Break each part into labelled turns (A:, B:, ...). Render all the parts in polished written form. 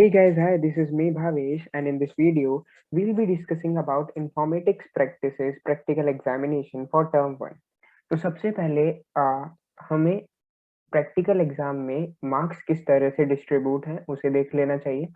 A: Hey guys, hi, this is me Bhavesh, and in this video, we'll be discussing about informatics practices, practical examination for term 1. तो सबसे पहले हमें practical exam में marks किस तरह से डिस्ट्रीब्यूट हैं उसे देख लेना चाहिए।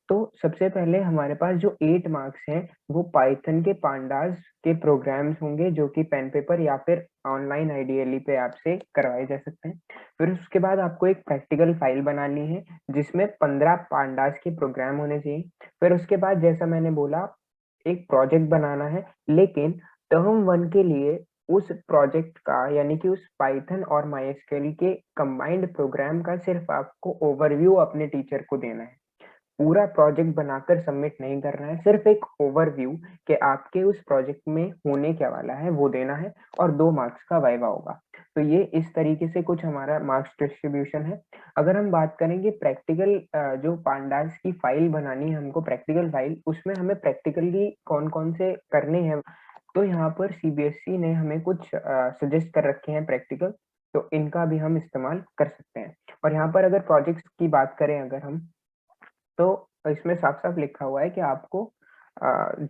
A: तो सबसे पहले हमारे पास जो 8 मार्क्स हैं वो पाइथन के पांडास के प्रोग्राम्स होंगे जो कि पेन पेपर या फिर ऑनलाइन आईडीएलई पे आपसे करवाए जा सकते हैं। फिर उसके बाद आपको एक प्रैक्टिकल फाइल बनानी है जिसमें 15 पांडास के प्रोग्राम होने चाहिए। फिर उसके बाद जैसा मैंने बोला एक प्रोजेक्ट बनाना है, लेकिन टर्म 1 के लिए उस प्रोजेक्ट का यानी कि उस पाइथन और माइस्क्ल के कंबाइंड प्रोग्राम का सिर्फ आपको ओवरव्यू अपने टीचर को देना है। पूरा प्रोजेक्ट बनाकर सबमिट नहीं करना है, सिर्फ एक ओवरव्यू कि आपके उस प्रोजेक्ट में होने क्या वाला है वो देना है और 2 मार्क्स का वाइवा होगा। तो ये इस तरीके से कुछ हमारा मार्क्स डिस्ट्रीब्यूशन है। अगर हम बात करेंगे प्रैक्टिकल जो पांडास की फाइल बनानी है हमको प्रैक्टिकल फाइल, उसमें हमें प्रैक्टिकली कौन-कौन से करने हैं, तो यहाँ पर सीबीएसई ने हमें कुछ सजेस्ट कर रखे हैं प्रैक्टिकल, तो इनका भी हम इस्तेमाल कर सकते हैं। और यहाँ पर अगर प्रोजेक्ट्स की बात करें अगर हम, तो इसमें साफ-साफ लिखा हुआ है कि आपको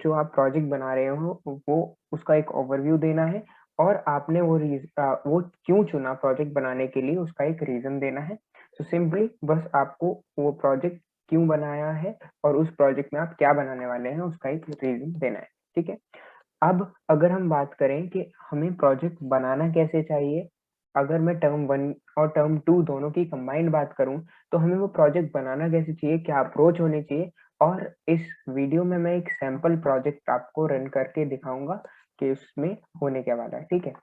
A: जो आप प्रोजेक्ट बना रहे हो वो उसका एक ओवरव्यू देना है और आपने वो क्यों चुना प्रोजेक्ट बनाने के लिए उसका एक रीज़न देना है। तो सिंपली बस आपको वो प्रोजेक्ट क्यों बनाया है और उस प्रोजेक्ट में आप क्या बनाने वाले हैं उसका एक रीज़न देना है, ठीक है? अब अगर हम बात करें कि हमें प्रोजेक्ट बनाना कैसे चाहिए, अगर मैं टर्म 1 और टर्म 2 दोनों की कंबाइंड बात करूँ, तो हमें वो प्रोजेक्ट बनाना कैसे चाहिए, क्या अप्रोच होनी चाहिए, और इस वीडियो में मैं एक सैंपल प्रोजेक्ट आपको रन करके दिखाऊँगा कि उसमें होने क्या वाला है, ठीक है?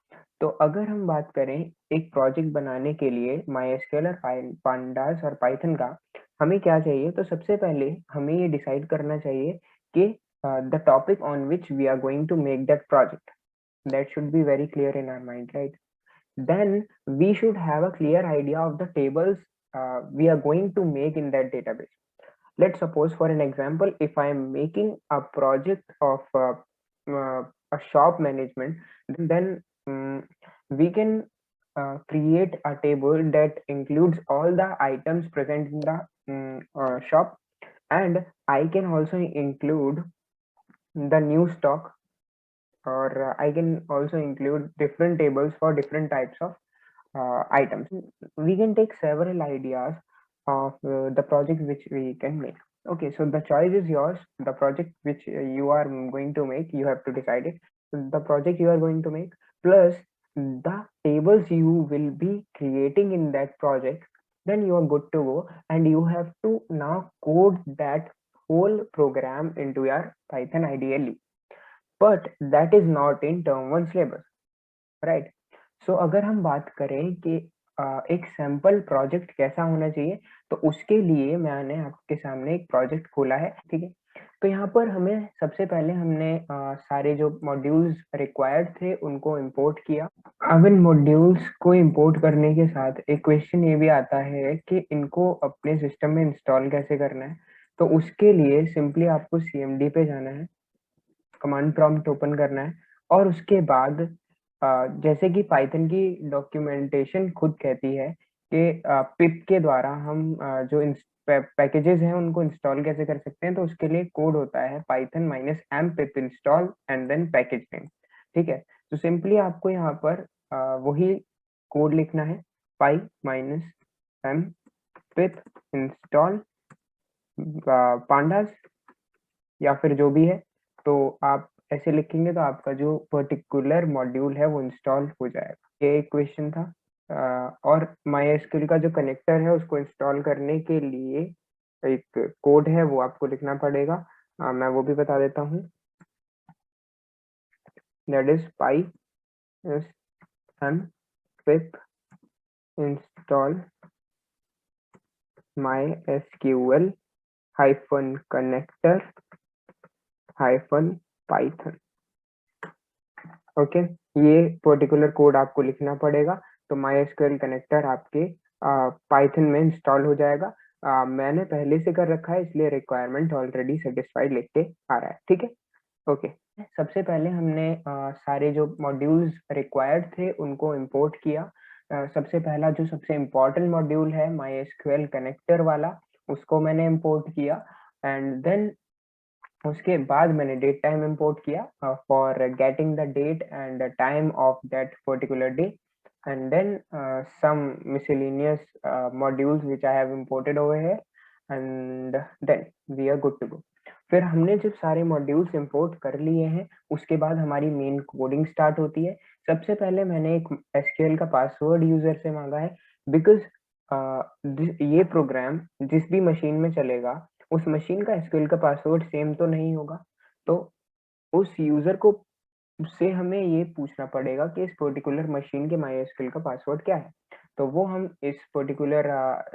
A: तो अगर हम बात करें एक प्रोजेक्ट बनाने के लिए माइस्क्ल और पांडास और पाइथन का, हमें क्या चाहिए? तो सबसे पहले हमें ये डिसाइड करना चाहिए कि the topic on which we are going to make that project. That should be very clear in our mind, right? Then we should have a clear idea of the tables we are going to make in that database. Let's suppose, for an example, if I am making a project of a shop management, then we can create a table that includes all the items present in the shop, and I can also include the new stock, or I can also include different tables for different types of items. We can take several ideas of the project which we can make. Okay, so the choice is yours. The project which you are going to make, you have to decide it. The project you are going to make plus the tables you will be creating in that project, then you are good to go, and you have to now code that whole program into your Python IDLE. But that is not in term 1 syllabus, right? So अगर हम बात करें कि एक sample project कैसा होना चाहिए, तो उसके लिए मैंने आपके सामने एक प्रोजेक्ट खोला है, ठीक है? तो यहाँ पर हमें सबसे पहले हमने सारे जो मॉड्यूल्स रिक्वायर्ड थे उनको इंपोर्ट किया। अब इन मॉड्यूल्स को इंपोर्ट करने के साथ एक क्वेश्चन ये भी आता है कि इनको अपने सिस्टम में इंस्टॉल कैसे करना है। तो उसके लिए सिंपली आपको सीएमडी पे जाना है, कमांड प्रॉम्प्ट ओपन करना है, और उसके बाद जैसे कि पाइथन की डॉक्यूमेंटेशन खुद कहती है कि पिप के द्वारा हम जो पैकेजेस हैं उनको इंस्टॉल कैसे कर सकते हैं, तो उसके लिए कोड होता है Python -m pip install and then package name, ठीक है? तो सिंपली आपको यहाँ पर वही कोड लिखना है, पाई -m pip इंस्टॉल पांडास या फिर जो भी है, तो आप ऐसे लिखेंगे तो आपका जो पर्टिकुलर मॉड्यूल है वो इंस्टॉल हो जाएगा। ये एक क्वेश्चन था। और माइस्क्ल का जो कनेक्टर है उसको इंस्टॉल करने के लिए एक कोड है वो आपको लिखना पड़ेगा। मैं वो भी बता देता हूँ। That is pi pip install mysql connector python। Okay, ये पर्टिकुलर कोड आपको लिखना पड़ेगा, तो माइस्क्ल कनेक्टर आपके पाइथन में इंस्टॉल हो जाएगा। मैंने पहले से कर रखा है इसलिए रिक्वायरमेंट ऑलरेडी सेटिस्फाइड लिख के आ रहा है, ठीक है? ओके, सबसे पहले हमने सारे जो मॉड्यूल्स रिक्वायर्ड थे उनको इंपोर्ट किया। सबसे पहला जो सबसे इम्पोर्टेंट मॉड्यूल है माइस्क्ल कनेक्टर वाला, उसको मैंने इंपोर्ट किया एंड देन उसके बाद मैंने डेट टाइम इंपोर्ट किया for getting the date and the time of that particular day and then some miscellaneous modules which I have imported over here and then we are good to go. फिर हमने जब सारे modules import कर लिए हैं उसके बाद हमारी मेन कोडिंग स्टार्ट होती है। सबसे पहले मैंने एक एसक्यूएल का पासवर्ड यूजर से मांगा है बिकॉज ये प्रोग्राम जिस भी मशीन में चलेगा उस मशीन का एसक्यूएल का पासवर्ड सेम तो नहीं होगा, तो उस यूजर को उससे हमें ये पूछना पड़ेगा कि इस पर्टिकुलर मशीन के MySQL का पासवर्ड क्या है। तो वो हम इस पर्टिकुलर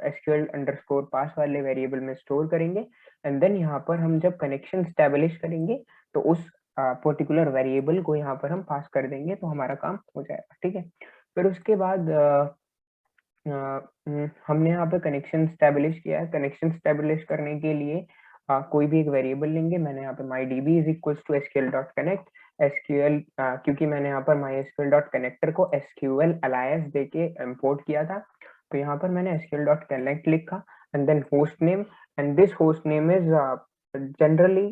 A: SQL अंडरस्कोर पास वाले वेरिएबल में स्टोर करेंगे एंड देन यहाँ पर हम जब कनेक्शन स्टैब्लिश करेंगे तो उस पर्टिकुलर वेरिएबल को यहाँ पर हम पास कर देंगे तो हमारा काम हो जाएगा। ठीक है, फिर उसके बाद हमने यहाँ पे कनेक्शन स्टैब्लिश किया है। कनेक्शन स्टैब्लिश करने के लिए कोई भी एक वेरिएबल लेंगे। मैंने यहाँ पे mydb is equals to sql.connect SQL क्योंकि मैंने यहाँ पर mysql.connector को SQL alias देके इंपोर्ट किया था, तो यहाँ पर मैंने SQL.connect लिखा and then host name and this host name is generally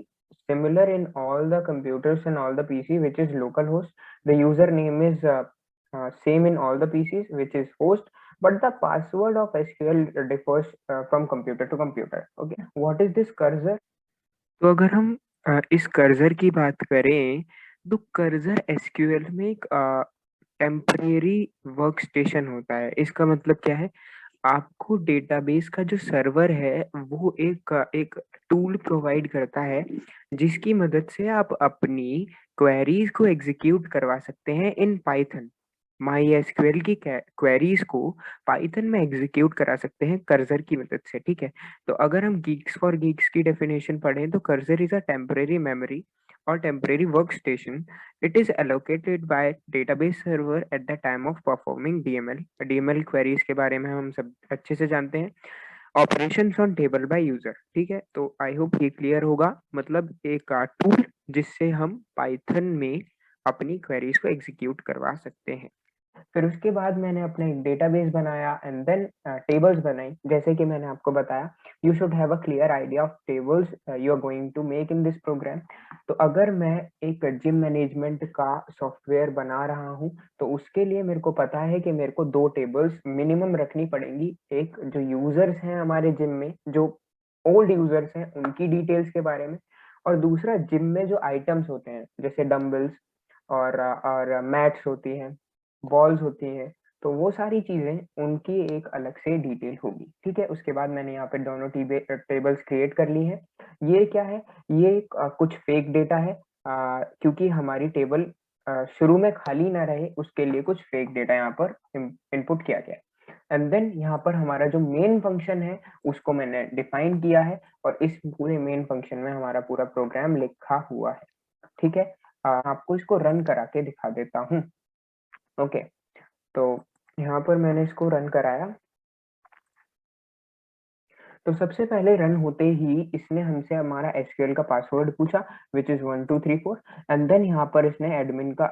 A: similar in all the computers and all the PC which is localhost. The username is same in all the PCs which is host, but the password of SQL differs from computer to computer. Okay, what is this cursor? तो अगर हम इस cursor की बात करें तो cursor SQL में एक टेम्परेरी वर्क स्टेशन होता है। इसका मतलब क्या है, आपको डेटाबेस का जो सर्वर है वो एक टूल प्रोवाइड करता है जिसकी मदद से आप अपनी क्वेरीज को एग्जीक्यूट करवा सकते हैं इन पाइथन। MySQL की क्वेरीज को पाइथन में एग्जीक्यूट करा सकते हैं कर्सर की मदद से। ठीक है, तो अगर हम गीक्स फॉर गीक्स की डेफिनेशन पढ़ें तो cursor is a temporary memory or temporary workstation. It is allocated by database server at the time of performing DML. DML queries के बारे में हम सब अच्छे से जानते हैं। Operations on table by user, ठीक है, तो आई होप ये क्लियर होगा। मतलब एक टूल जिससे हम पाइथन में अपनी क्वेरीज को एग्जीक्यूट करवा सकते हैं। फिर उसके बाद मैंने अपना एक डेटाबेस बनाया एंड देन टेबल्स बनाई। जैसे कि मैंने आपको बताया, you should have a clear idea of tables you are going to make in this program. तो अगर मैं एक जिम मैनेजमेंट का सॉफ्टवेयर बना रहा हूँ तो उसके लिए मेरे को पता है कि मेरे को 2 टेबल्स मिनिमम रखनी पड़ेंगी। एक जो यूजर्स हैं हमारे जिम में, जो ओल्ड यूजर्स हैं उनकी डिटेल्स के बारे में, और दूसरा जिम में जो आइटम्स होते हैं जैसे डम्बल्स और मैट्स होती हैं, बॉल्स होती हैं, तो वो सारी चीजें उनकी एक अलग से डिटेल होगी। ठीक है, उसके बाद मैंने यहाँ पे दोनों टेबल्स क्रिएट कर ली हैं। ये क्या है, ये कुछ फेक डेटा है क्योंकि हमारी टेबल शुरू में खाली ना रहे उसके लिए कुछ फेक डेटा यहाँ पर इनपुट किया गया है। एंड देन यहाँ पर हमारा जो मेन फंक्शन है उसको मैंने डिफाइन किया है और इस पूरे मेन फंक्शन में हमारा पूरा प्रोग्राम लिखा हुआ है। ठीक है, आपको इसको रन करा के दिखा देता हूँ। ओके, तो यहाँ पर मैंने इसको रन कराया। तो सबसे पहले रन होते ही इसने हमसे हमारा एसक्यूएल का पासवर्ड पूछा विच इज 1234 एंड देन यहाँ पर इसने एडमिन का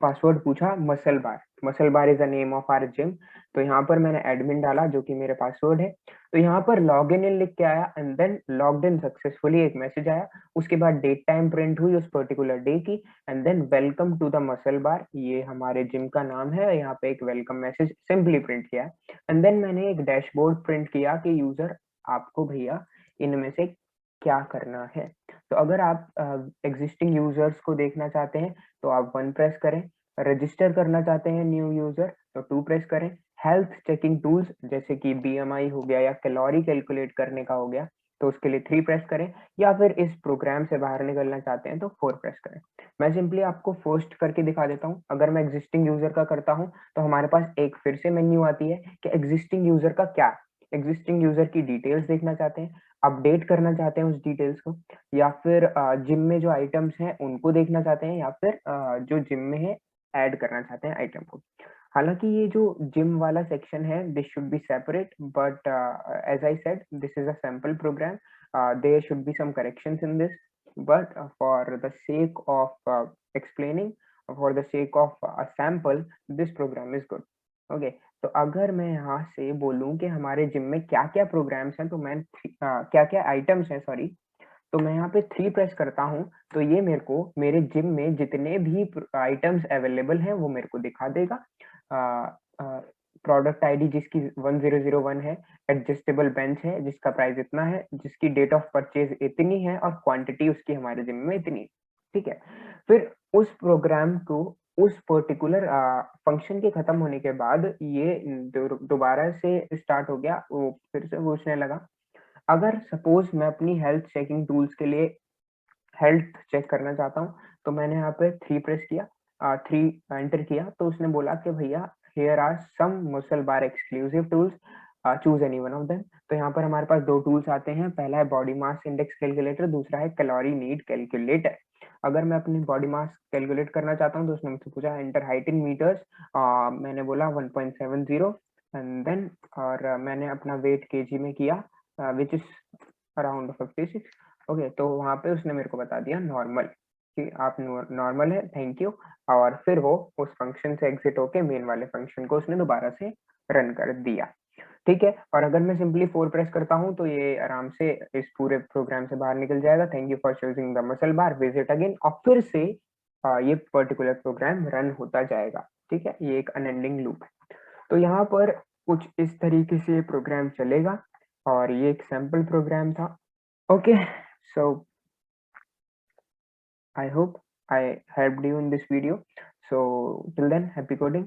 A: पासवर्ड पूछा muscle bar. Muscle bar is the name of our gym. तो यहाँ पर मैंने एडमिन डाला जो कि मेरे पासवर्ड है। तो यहाँ पर लॉग इन लिख के आया and then logged in successfully एक मैसेज आया। उसके बाद डेट टाइम प्रिंट हुई उस पर्टिकुलर डे की and then welcome to the muscle bar, ये हमारे जिम का नाम है। यहाँ पे एक वेलकम मैसेज सिंपली प्रिंट किया एंड देन मैंने एक डैशबोर्ड प्रिंट किया कि यूजर आपको भैया इनमें से क्या करना है। तो अगर आप एग्जिस्टिंग यूजर्स को देखना चाहते हैं तो आप 1 प्रेस करें, रजिस्टर करना चाहते हैं न्यू यूजर तो 2 प्रेस करें, हेल्थ चेकिंग टूल्स जैसे कि बीएमआई हो गया या कैलोरी कैलकुलेट करने का हो गया तो उसके लिए 3 प्रेस करें, या फिर इस प्रोग्राम से बाहर निकलना चाहते हैं तो 4 प्रेस करें। मैं सिंपली आपको फर्स्ट करके दिखा देता हूँ। अगर मैं एग्जिस्टिंग यूजर का करता हूँ तो हमारे पास एक फिर से मेन्यू आती है कि एग्जिस्टिंग यूजर का क्या, एग्जिस्टिंग यूजर की डिटेल्स देखना चाहते हैं, अपडेट करना चाहते हैं उस डिटेल्स को, या फिर जिम में जो आइटम्स हैं उनको देखना चाहते हैं, या फिर जो जिम में है ऐड करना चाहते हैं आइटम को। हालांकि ये जो जिम वाला सेक्शन है this should be separate, but as I said this is a sample program, there should be some corrections in this, but for the sake of explaining, for the sake of a sample, this program is good. Okay, तो अगर मैं यहाँ से बोलूँ कि हमारे gym में क्या-क्या प्रोग्राम्स हैं, तो मैं क्या-क्या आइटम्स हैं सॉरी, तो मैं यहाँ पे 3 प्रेस करता हूँ, तो ये मेरे को मेरे जिम में जितने भी आइटम्स अवेलेबल हैं, वो मेरे को दिखा देगा। अ अ, प्रोडक्ट आईडी जिसकी 1001 है, एडजस्टेबल बेंच है जिसका प्राइस इतना है, जिसकी डेट ऑफ परचेज़ इतनी है और क्वांटिटी उसकी हमारे जिम में इतनी है, ठीक है? फिर उस प्रोग्राम को उस पर्टिकुलर फंक्शन के खत्म होने के बाद ये दोबारा से स्टार्ट हो गया, वो फिर से पूछने लगा। अगर सपोज़ मैं अपनी हेल्थ चेकिंग टूल्स के लिए हेल्थ चेक करना चाहता हूँ, तो मैंने यहाँ पे 3 प्रेस किया 3 एंटर किया, तो उसने बोला कि भैया here are some muscle bar exclusive tools, choose any one of them. तो यहाँ पर हमारे पास 2 टूल्स आते हैं, पहला है बॉडी मास इंडेक्स कैलकुलेटर, दूसरा है कैलोरी नीड कैलकुलेटर। अगर मैं अपनी बॉडी मास कैलकुलेट करना चाहता हूँ, तो उसने मुझसे पूछा एंटर हाइट इन मीटर्स, मैंने बोला 1.70 एंड देन और मैंने अपना वेट केजी में किया, व्हिच इज़ अराउंड 56। ओके, तो वहाँ पे उसने मेरे को बता दिया नॉर्मल, कि आप नॉर्मल है, थैंक यू। और फिर वो उस फंक्शन से एग्जिट होके मेन वाले फंक्शन को उसने दोबारा से रन कर दिया, ठीक है। और अगर मैं सिंपली 4 प्रेस करता हूँ, तो ये आराम से इस पूरे प्रोग्राम से बाहर निकल जाएगा, thank you for choosing the muscle bar, visit again, और फिर से ये पर्टिकुलर प्रोग्राम रन होता जाएगा, ठीक है। ये एक अनएंडिंग लूप है। तो यहाँ पर कुछ इस तरीके से प्रोग्राम चलेगा, और ये एक सैंपल प्रोग्राम था। Okay, so I hope I helped you in this video. So till then, happy coding.